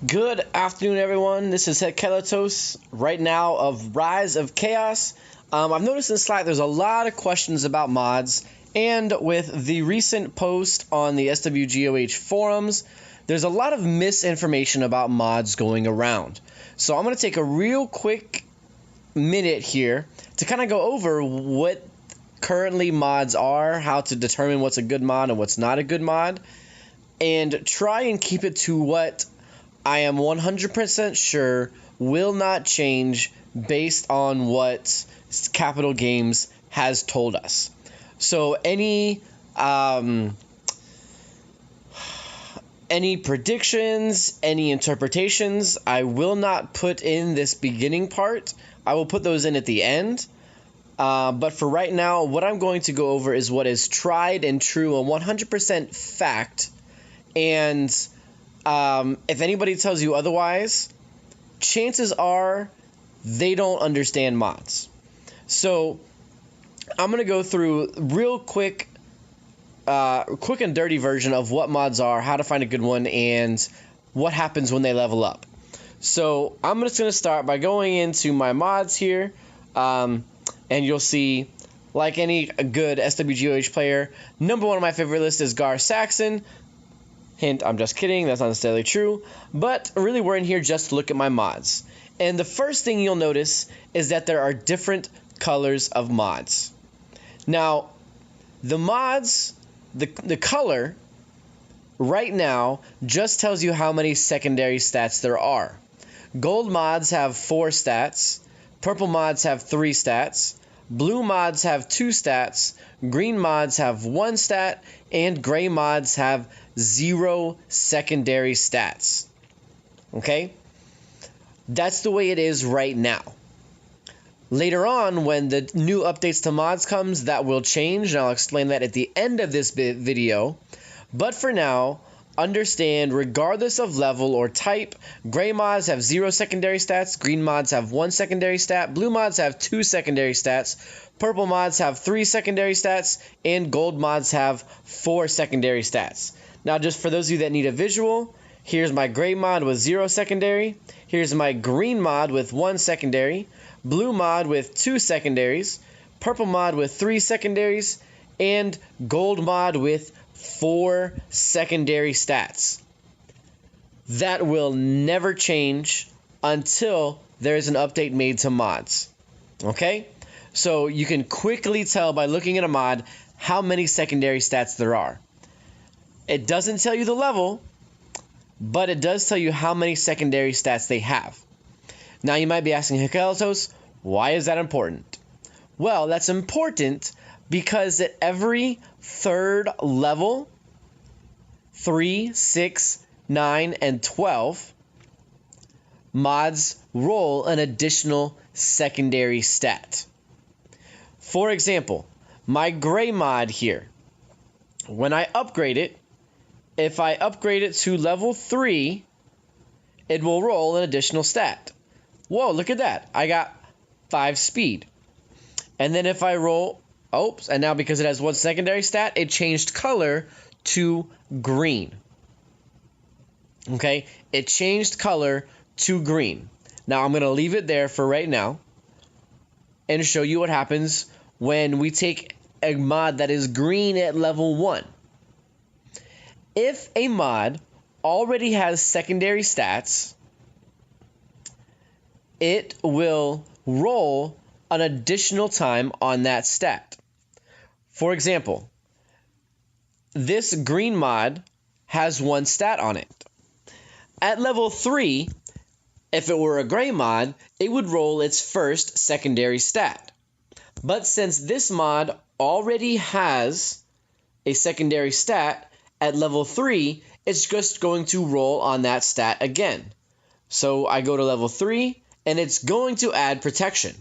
Good afternoon, everyone. This is Kelatos right now of Rise of Chaos. I've noticed in Slack there's a lot of questions about mods, and with the recent post on the SWGOH forums, there's a lot of misinformation about mods going around. So I'm going to take a real quick minute here to kind of go over what currently mods are, how to determine what's a good mod and what's not a good mod, and try and keep it to what I am 100% sure will not change based on what Capital Games has told us. So any predictions, any interpretations, I will not put in this beginning part. I will put those in at the end. But for right now, what I'm going to go over is what is tried and true and 100% fact. And if anybody tells you otherwise, chances are they don't understand mods. So I'm going to go through real quick and dirty version of what mods are, how to find a good one, and what happens when they level up. So I'm just going to start by going into my mods here, and you'll see, like any good SWGOH player, number one on my favorite list is Gar Saxon. Hint, I'm just kidding, that's not necessarily true, but really we're in here just to look at my mods. And the first thing you'll notice is that there are different colors of mods. Now, the mods, the color right now just tells you how many secondary stats there are. Gold mods have 4 stats, purple mods have 3 stats, blue mods have 2 stats, green mods have 1 stat, and gray mods have 0 secondary stats. Okay? That's the way it is right now. Later on, when the new updates to mods comes, that will change, and I'll explain that at the end of this video. But for now, understand, regardless of level or type, gray mods have 0 secondary stats, green mods have 1 secondary stat, blue mods have 2 secondary stats, purple mods have 3 secondary stats, and gold mods have 4 secondary stats. Now, just for those of you that need a visual, here's my gray mod with 0 secondary, here's my green mod with 1 secondary, blue mod with 2 secondaries, purple mod with 3 secondaries, and gold mod with 4 secondary stats. That will never change until there is an update made to mods. Okay? So you can quickly tell by looking at a mod how many secondary stats there are. It doesn't tell you the level, but it does tell you how many secondary stats they have. Now you might be asking, Hikelatos, why is that important? Well, that's important because at every third level, 3, 6, 9, and 12, mods roll an additional secondary stat. For example, my gray mod here, when I upgrade it, if I upgrade it to level 3, it will roll an additional stat. Whoa, look at that. I got 5 speed. And then if I roll, oops, and now because it has 1 secondary stat, it changed color to green. Okay, it changed color to green. Now I'm going to leave it there for right now and show you what happens when we take a mod that is green at level 1. If a mod already has secondary stats, it will roll an additional time on that stat. For example, this green mod has 1 stat on it. At level 3, if it were a gray mod, it would roll its first secondary stat. But since this mod already has a secondary stat, at level 3, it's just going to roll on that stat again. So I go to level 3, and it's going to add protection.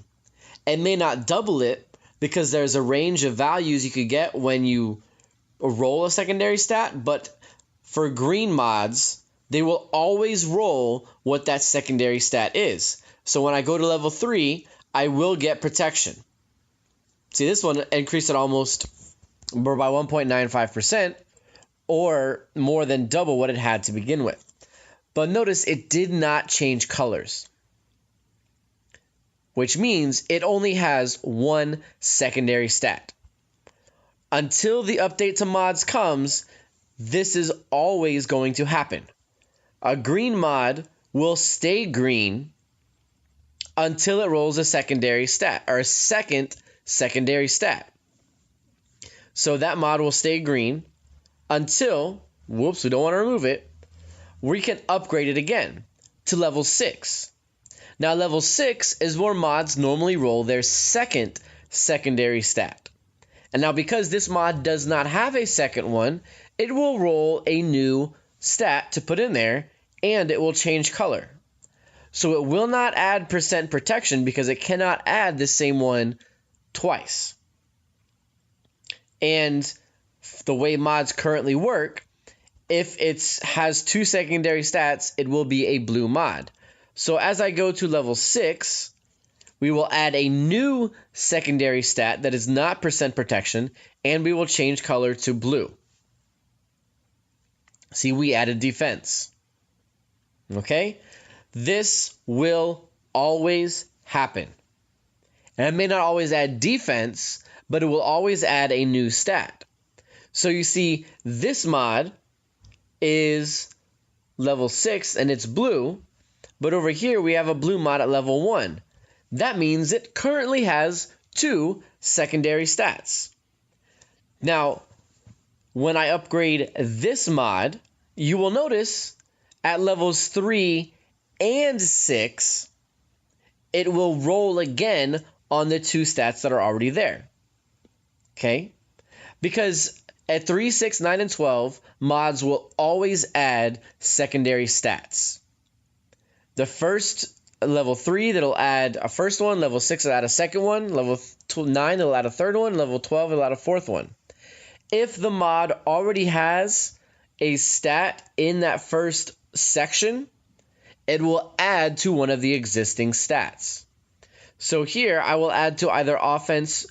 It may not double it, because there's a range of values you could get when you roll a secondary stat, but for green mods, they will always roll what that secondary stat is. So when I go to level 3, I will get protection. See, this one increased it almost by 1.95%, or more than double what it had to begin with. But notice it did not change colors, which means it only has one secondary stat. Until the update to mods comes, this is always going to happen. A green mod will stay green until it rolls a secondary stat, or a second secondary stat. So that mod will stay green until, whoops, we don't want to remove it, we can upgrade it again to level 6. Now level 6 is where mods normally roll their second secondary stat. And now because this mod does not have a second one, it will roll a new stat to put in there, and it will change color. So it will not add percent protection because it cannot add the same one twice. And the way mods currently work, if it has two secondary stats, it will be a blue mod. So as I go to level 6, we will add a new secondary stat that is not percent protection, and we will change color to blue. See, we added defense. Okay? This will always happen. And it may not always add defense, but it will always add a new stat. So you see, this mod is level 6 and it's blue, but over here we have a blue mod at level 1. That means it currently has two secondary stats. Now, when I upgrade this mod, you will notice at levels 3 and 6, it will roll again on the two stats that are already there. Okay? Because at 3, 6, 9, and 12, mods will always add secondary stats. The first level 3, that'll add a first one. Level 6 will add a second one. Level 9, it'll add a third one. Level 12, it'll add a fourth one. If the mod already has a stat in that first section, it will add to one of the existing stats. So here, I will add to either offense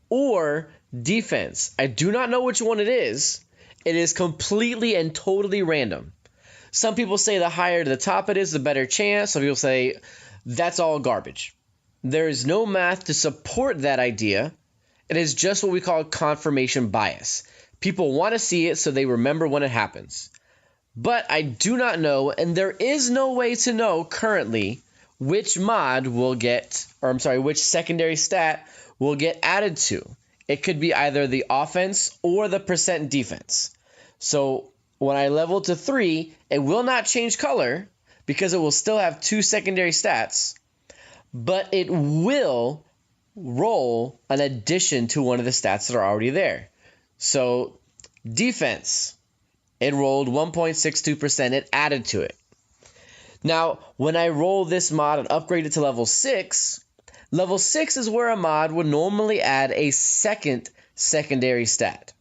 or defense. I do not know which one it is. It is completely and totally random. Some people say the higher to the top it is, the better chance. Some people say that's all garbage. There is no math to support that idea. It is just what we call confirmation bias. People want to see it so they remember when it happens. But I do not know, and there is no way to know currently which mod will get, which secondary stat will get added to. It could be either the offense or the percent defense. So when I level to 3, it will not change color because it will still have two secondary stats, but it will roll an addition to one of the stats that are already there. So defense, it rolled 1.62%, it added to it. Now, when I roll this mod and upgrade it to level 6 is where a mod would normally add a second secondary stat.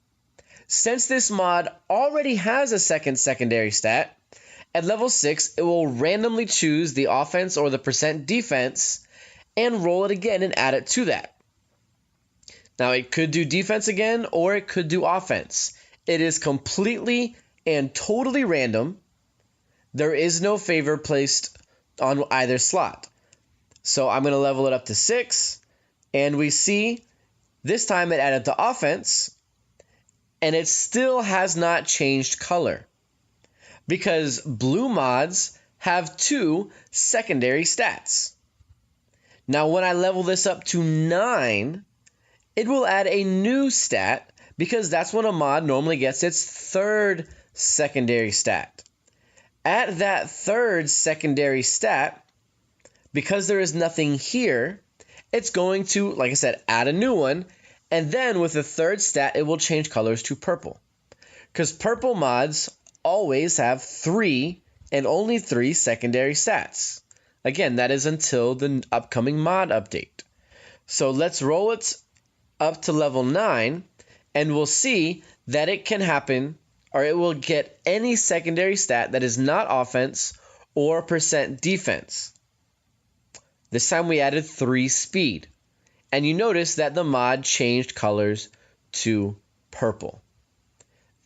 Since this mod already has a second secondary stat, at level 6, it will randomly choose the offense or the percent defense and roll it again and add it to that. Now, it could do defense again or it could do offense. It is completely and totally random. There is no favor placed on either slot. So I'm going to level it up to 6, and we see this time it added to offense, and it still has not changed color because blue mods have two secondary stats. Now when I level this up to 9, it will add a new stat because that's when a mod normally gets its third secondary stat. At that third secondary stat, because there is nothing here, it's going to, like I said, add a new one, and then with the third stat, it will change colors to purple. Because purple mods always have 3 and only 3 secondary stats. Again, that is until the upcoming mod update. So let's roll it up to level 9, and we'll see that it can happen, or it will get any secondary stat that is not offense or percent defense. This time we added 3 speed. And you notice that the mod changed colors to purple.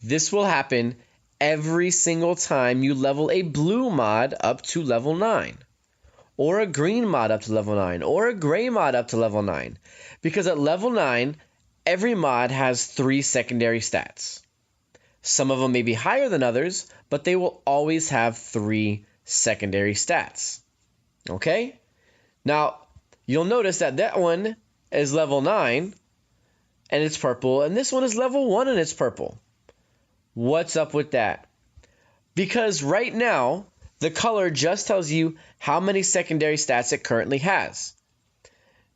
This will happen every single time you level a blue mod up to level 9, or a green mod up to level 9, or a gray mod up to level 9. Because at level 9, every mod has 3 secondary stats. Some of them may be higher than others, but they will always have 3 secondary stats. Okay? Now, you'll notice that that one is level 9, and it's purple, and this one is level 1 and it's purple. What's up with that? Because right now, the color just tells you how many secondary stats it currently has.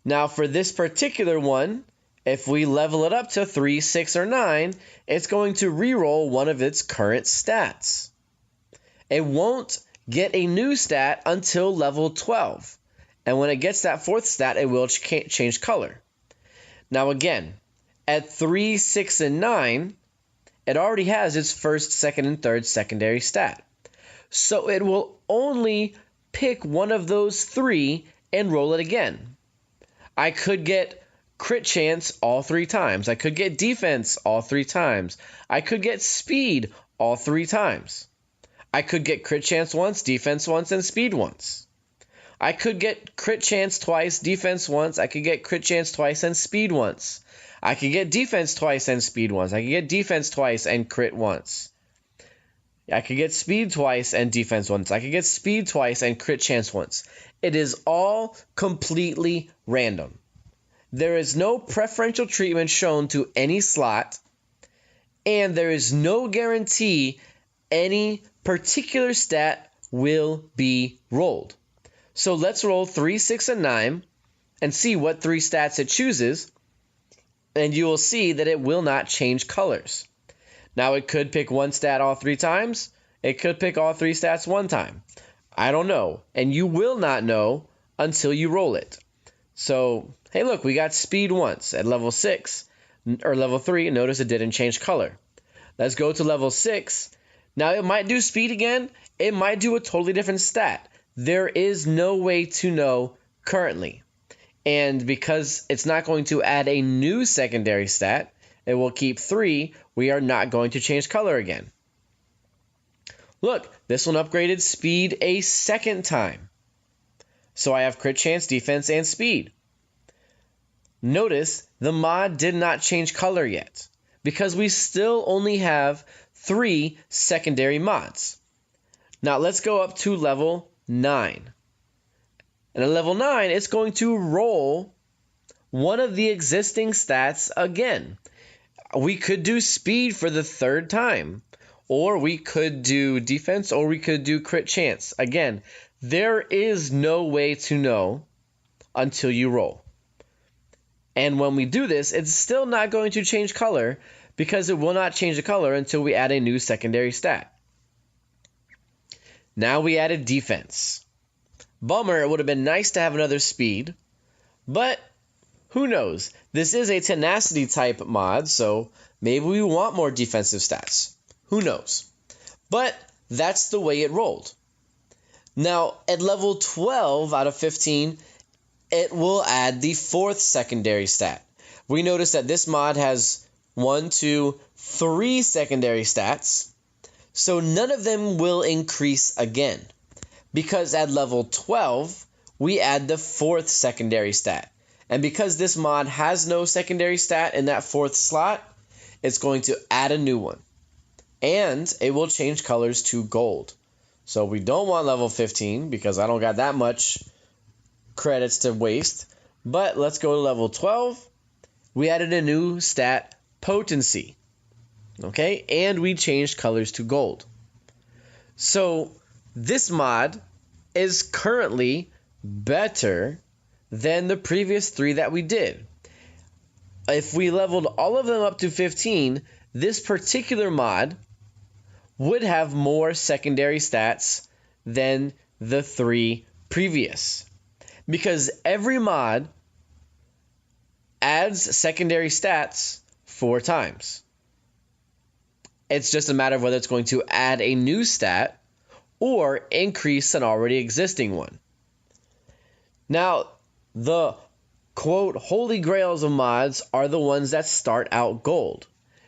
Now, for this particular one, if we level it up to 3, 6, or 9, it's going to reroll one of its current stats. It won't get a new stat until level 12. And when it gets that 4th stat, it will change color. Now again, at 3, 6, and 9, it already has its 1st, 2nd, and 3rd secondary stat. So it will only pick one of those 3 and roll it again. I could get crit chance all 3 times. I could get defense all 3 times. I could get speed all 3 times. I could get crit chance once, defense once, and speed once. I could get crit chance twice, defense once. I could get crit chance twice and speed once. I could get defense twice and speed once. I could get defense twice and crit once. I could get speed twice and defense once. I could get speed twice and crit chance once. It is all completely random. There is no preferential treatment shown to any slot, and there is no guarantee any particular stat will be rolled. So let's roll 3, 6, and 9 and see what 3 stats it chooses, and you will see that it will not change colors. Now, it could pick one stat all 3 times. It could pick all 3 stats one time. I don't know, and you will not know until you roll it. So, hey, look, we got speed once at level 6, or level 3. Notice it didn't change color. Let's go to level 6. Now, it might do speed again. It might do a totally different stat. There is no way to know currently. And because it's not going to add a new secondary stat, it will keep 3. We are not going to change color again. Look, this one upgraded speed a 2nd time. So I have crit chance, defense, and speed. Notice the mod did not change color yet, because we still only have 3 secondary mods. Now let's go up to level 9. And at level 9, it's going to roll one of the existing stats again. We could do speed for the 3rd time, or we could do defense, or we could do crit chance. Again, there is no way to know until you roll. And when we do this, it's still not going to change color, because it will not change the color until we add a new secondary stat. Now we added defense. Bummer, it would have been nice to have another speed, but who knows? This is a tenacity type mod, so maybe we want more defensive stats. Who knows? But that's the way it rolled. Now, at level 12 out of 15, it will add the 4th secondary stat. We notice that this mod has 1, 2, 3 secondary stats, so none of them will increase again. Because at level 12, we add the 4th secondary stat. And because this mod has no secondary stat in that 4th slot, it's going to add a new one. And it will change colors to gold. So we don't want level 15 because I don't got that much credits to waste. But let's go to level 12. We added a new stat, potency. Okay, and we changed colors to gold. So this mod is currently better than the previous 3 that we did. If we leveled all of them up to 15, this particular mod would have more secondary stats than the 3 previous. Because every mod adds secondary stats 4 times. It's just a matter of whether it's going to add a new stat or increase an already existing one. Now, the quote holy grails of mods are the ones that start out gold.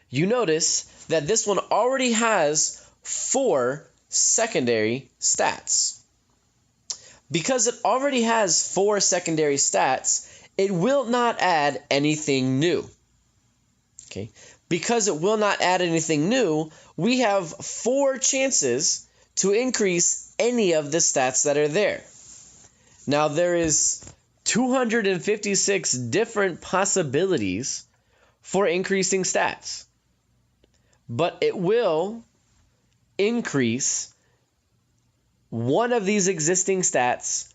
You notice that this one already has 4 secondary stats. Because it already has 4 secondary stats, it will not add anything new. Okay? Because it will not add anything new, we have 4 chances to increase any of the stats that are there. Now, there is 256 different possibilities for increasing stats, but it will increase one of these existing stats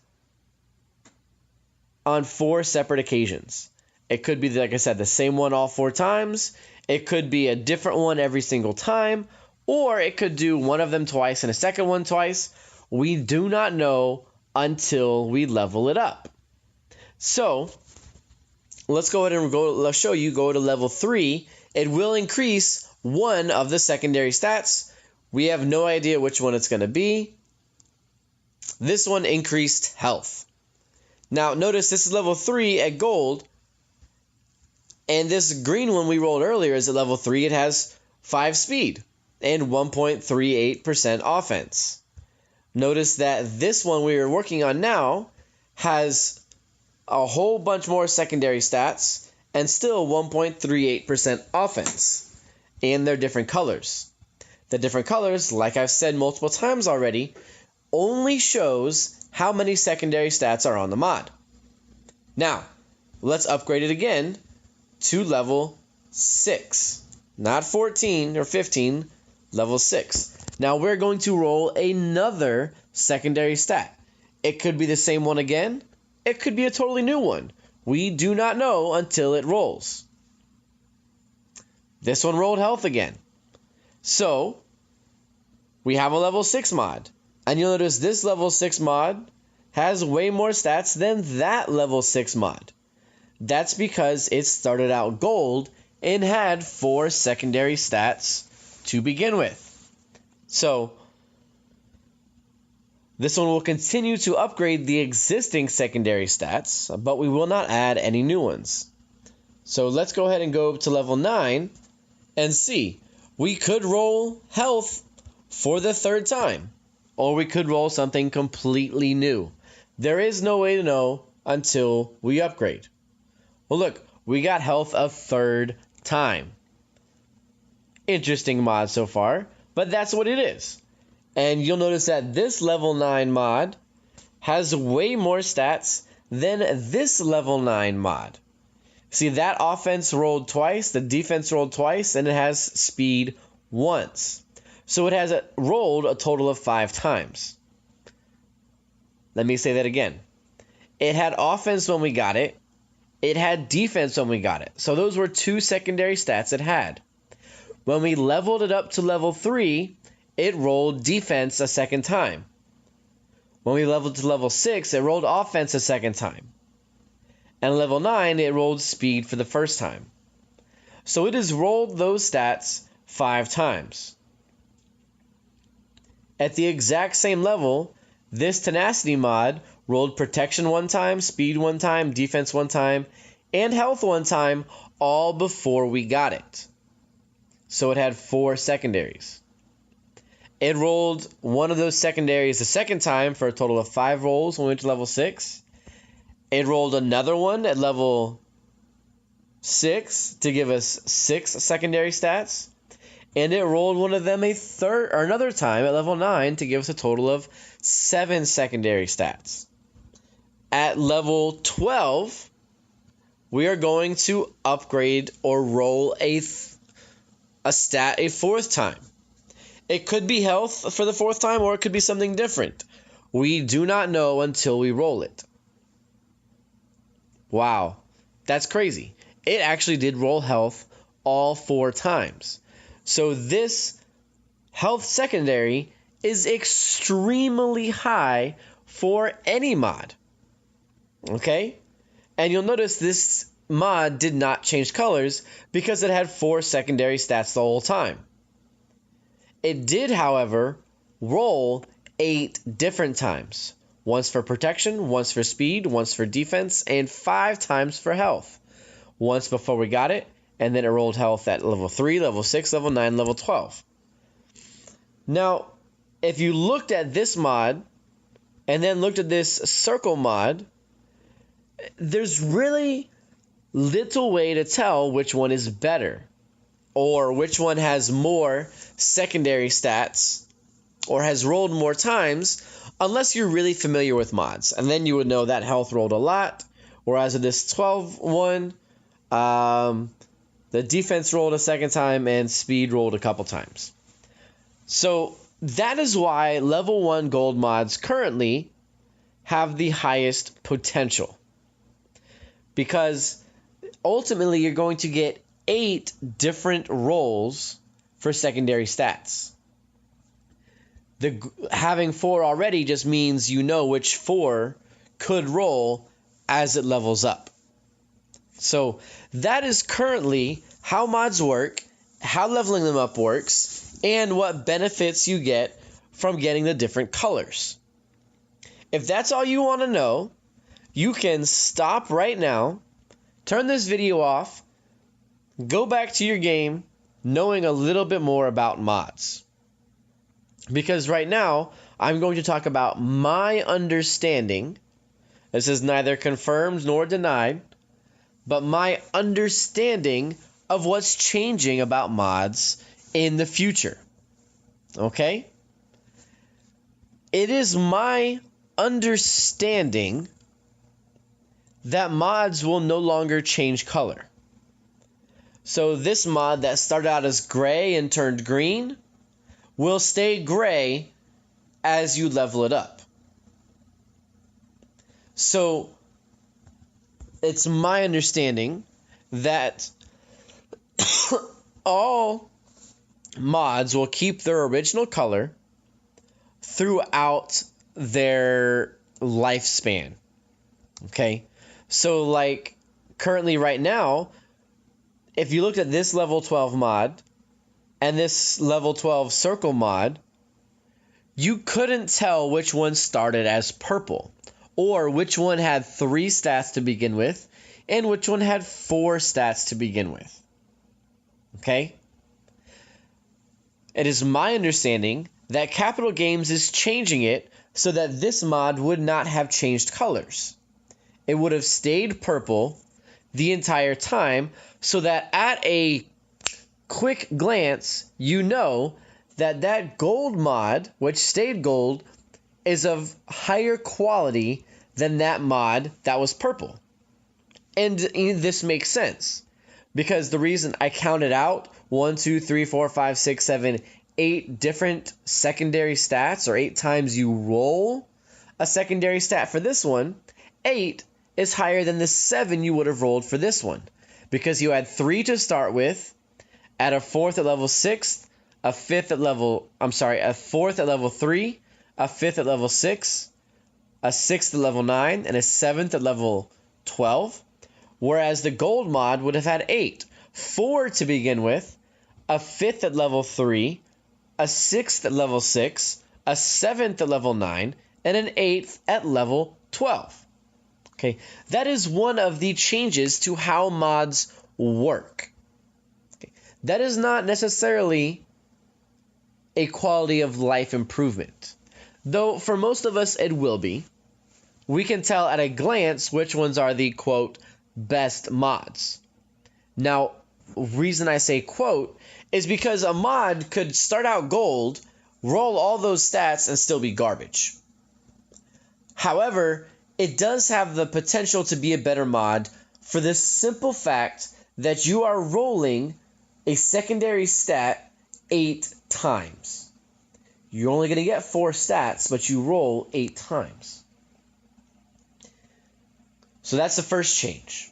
on 4 separate occasions. It could be, like I said, the same one all 4 times. It could be a different one every single time, or it could do one of them twice and a second one twice. We do not know until we level it up. So let's go ahead and let's show you. Go to level 3. It will increase one of the secondary stats. We have no idea which one it's going to be. This one increased health. Now notice this is level 3 at gold. And this green one we rolled earlier is at level 3. It has 5 speed and 1.38% offense. Notice that this one we are working on now has a whole bunch more secondary stats and still 1.38% offense. And they're different colors. The different colors, like I've said multiple times already, only shows how many secondary stats are on the mod. Now, let's upgrade it again to level 6. Not 14 or 15, level 6. Now we're going to roll another secondary stat. It could be the same one again. It could be a totally new one. We do not know until it rolls. This one rolled health again. So we have a level 6 mod. And you'll notice this level 6 mod has way more stats than that level 6 mod. That's because it started out gold and had 4 secondary stats to begin with. So this one will continue to upgrade the existing secondary stats, but we will not add any new ones. So let's go ahead and go to level 9 and see. We could roll health for the 3rd time, or we could roll something completely new. There is no way to know until we upgrade. Well, look, we got health a 3rd time. Interesting mod so far, but that's what it is. And you'll notice that this level 9 mod has way more stats than this level 9 mod. See, that offense rolled twice, the defense rolled twice, and it has speed once. So it has rolled a total of 5 times. Let me say that again. It had offense when we got it. It had defense when we got it. So those were 2 secondary stats it had. When we leveled it up to level 3, it rolled defense a 2nd time. When we leveled to level 6, it rolled offense a 2nd time. And level 9, it rolled speed for the 1st time. So it has rolled those stats 5 times. At the exact same level, this tenacity mod rolled protection 1 time, speed 1 time, defense 1 time, and health 1 time, all before we got it. So it had 4 secondaries. It rolled one of those secondaries the 2nd time for a total of 5 rolls when we went to level 6. It rolled another one at level 6 to give us 6 secondary stats. And it rolled one of them another time at level 9 to give us a total of 7 secondary stats. At level 12, we are going to upgrade or roll a stat a 4th time. It could be health for the 4th time, or it could be something different. We do not know until we roll it. Wow, that's crazy. It actually did roll health all 4 times. So this health secondary is extremely high for any mod. Okay? And you'll notice this mod did not change colors because it had 4 secondary stats the whole time. It did, however, roll 8 different times. Once for protection, once for speed, once for defense, and 5 times for health. Once before we got it, and then it rolled health at level 3, level 6, level 9, level 12. Now, if you looked at this mod and then looked at this circle mod, there's really little way to tell which one is better or which one has more secondary stats or has rolled more times, unless you're really familiar with mods. And then you would know that health rolled a lot, whereas in this 12 one, the defense rolled a second time and speed rolled a couple times. So that is why level 1 gold mods currently have the highest potential. Because ultimately you're going to get 8 different rolls for secondary stats. Having 4 already just means you know which 4 could roll as it levels up. So that is currently how mods work, how leveling them up works, and what benefits you get from getting the different colors. If that's all you want to know, you can stop right now, turn this video off, go back to your game knowing a little bit more about mods. Because right now, I'm going to talk about my understanding. This is neither confirmed nor denied, but my understanding of what's changing about mods in the future. Okay? It is my understanding that mods will no longer change color. So this mod that started out as gray and turned green will stay gray as you level it up. So it's my understanding that all mods will keep their original color throughout their lifespan. Okay? So like currently right now, if you looked at this level 12 mod and this level 12 circle mod, you couldn't tell which one started as purple or which one had 3 stats to begin with and which one had 4 stats to begin with. Okay? It is my understanding that Capital Games is changing it so that this mod would not have changed colors. It would have stayed purple the entire time so that at a quick glance, you know that that gold mod, which stayed gold, is of higher quality than that mod that was purple. And this makes sense because the reason I counted out 1, 2, 3, 4, 5, 6, 7, 8 different secondary stats, or 8 times you roll a secondary stat for this one, 8 is higher than the 7 you would have rolled for this one because you had 3 to start with, at a 4th at level 6, a 4th at level 3, a 5th at level 6, a 6th at level 9, and a 7th at level 12. Whereas the gold mod would have had 8. 4 to begin with, a 5th at level 3, a 6th at level 6, a 7th at level 9, and an 8th at level 12. Okay, that is one of the changes to how mods work. Okay. That is not necessarily a quality of life improvement, though for most of us it will be. We can tell at a glance which ones are the, quote, best mods. Now, reason I say quote is because a mod could start out gold, roll all those stats, and still be garbage. However, it does have the potential to be a better mod for the simple fact that you are rolling a secondary stat 8 times. You're only going to get 4 stats, but you roll 8 times. So that's the first change.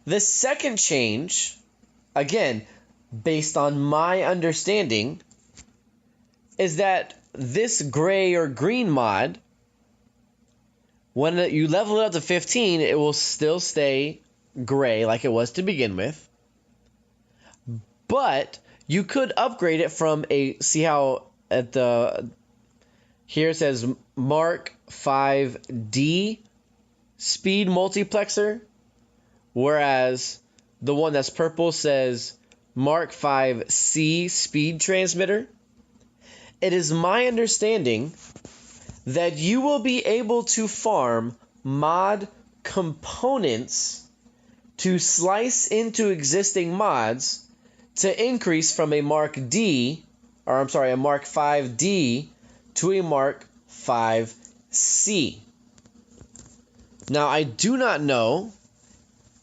The second change, again, based on my understanding, is that this gray or green mod, when you level it up to 15, it will still stay gray like it was to begin with. But you could upgrade it from see how at the, here it says Mark 5D speed multiplexer, whereas the one that's purple says Mark 5C speed transmitter. it is my understanding that you will be able to farm mod components to slice into existing mods to increase from a Mark 5D to a Mark 5C. Now, I do not know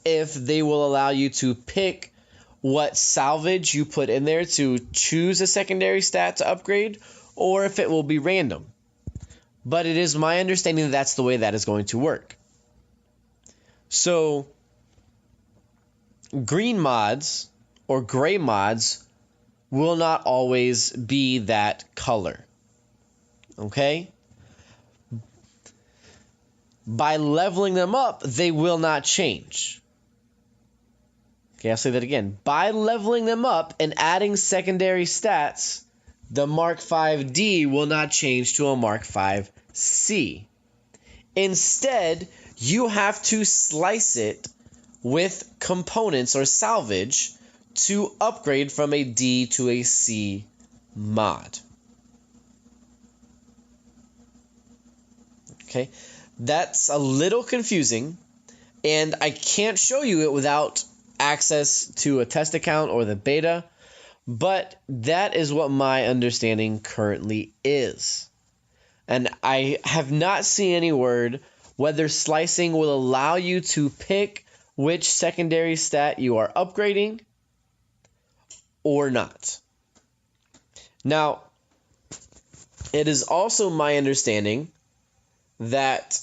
if they will allow you to pick what salvage you put in there to choose a secondary stat to upgrade, or if it will be random. But it is my understanding that that's the way that is going to work. So, green mods or gray mods will not always be that color. Okay? By leveling them up, they will not change. Okay, I'll say that again. By leveling them up and adding secondary stats, the Mark 5D will not change to a Mark 5C. Instead, you have to slice it with components or salvage to upgrade from a D to a C mod. Okay, that's a little confusing, and I can't show you it without access to a test account or the beta, but that is what my understanding currently is. And I have not seen any word whether slicing will allow you to pick which secondary stat you are upgrading or not. Now, it is also my understanding that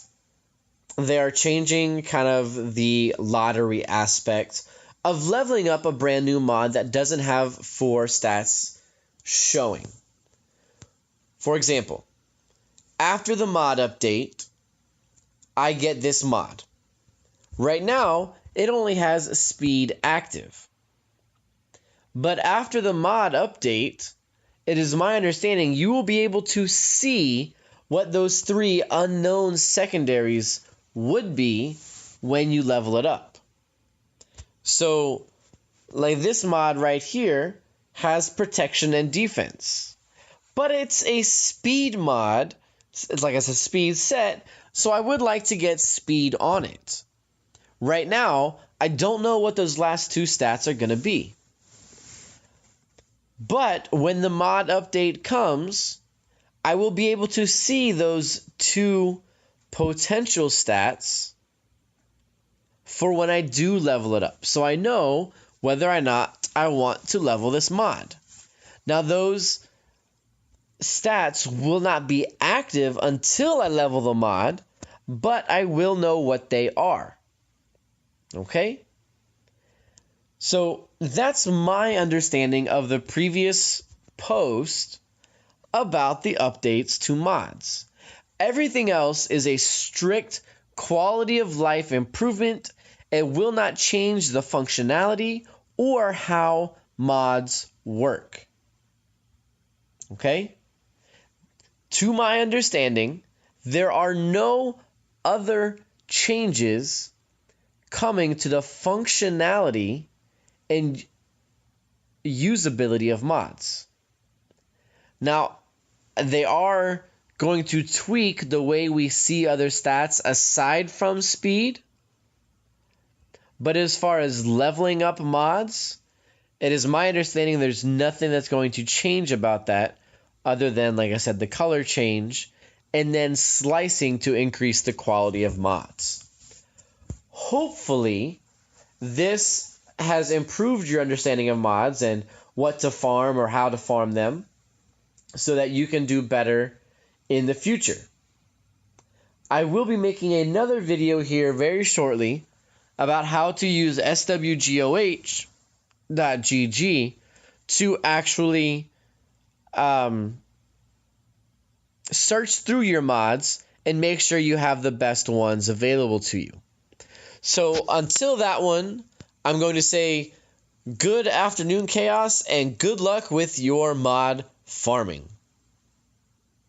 they are changing kind of the lottery aspect of leveling up a brand new mod that doesn't have 4 stats showing. For example, after the mod update, I get this mod. Right now, it only has speed active. But after the mod update, it is my understanding you will be able to see what those 3 unknown secondaries would be when you level it up. So, like this mod right here has protection and defense. But it's a speed mod. It's like it's a speed set, so I would like to get speed on it. Right now, I don't know what those last 2 stats are going to be. But when the mod update comes, I will be able to see those 2 potential stats for when I do level it up. So I know whether or not I want to level this mod. Now those stats will not be active until I level the mod, but I will know what they are. Okay? So that's my understanding of the previous post about the updates to mods. Everything else is a strict quality of life improvement. It will not change the functionality or how mods work. Okay? To my understanding, there are no other changes coming to the functionality and usability of mods. Now, they are going to tweak the way we see other stats aside from speed. But as far as leveling up mods, it is my understanding there's nothing that's going to change about that other than, like I said, the color change and then slicing to increase the quality of mods. Hopefully, this has improved your understanding of mods and what to farm or how to farm them so that you can do better in the future. I will be making another video here very shortly about how to use swgoh.gg to actually search through your mods and make sure you have the best ones available to you. So until that one, I'm going to say good afternoon, Chaos, and good luck with your mod farming.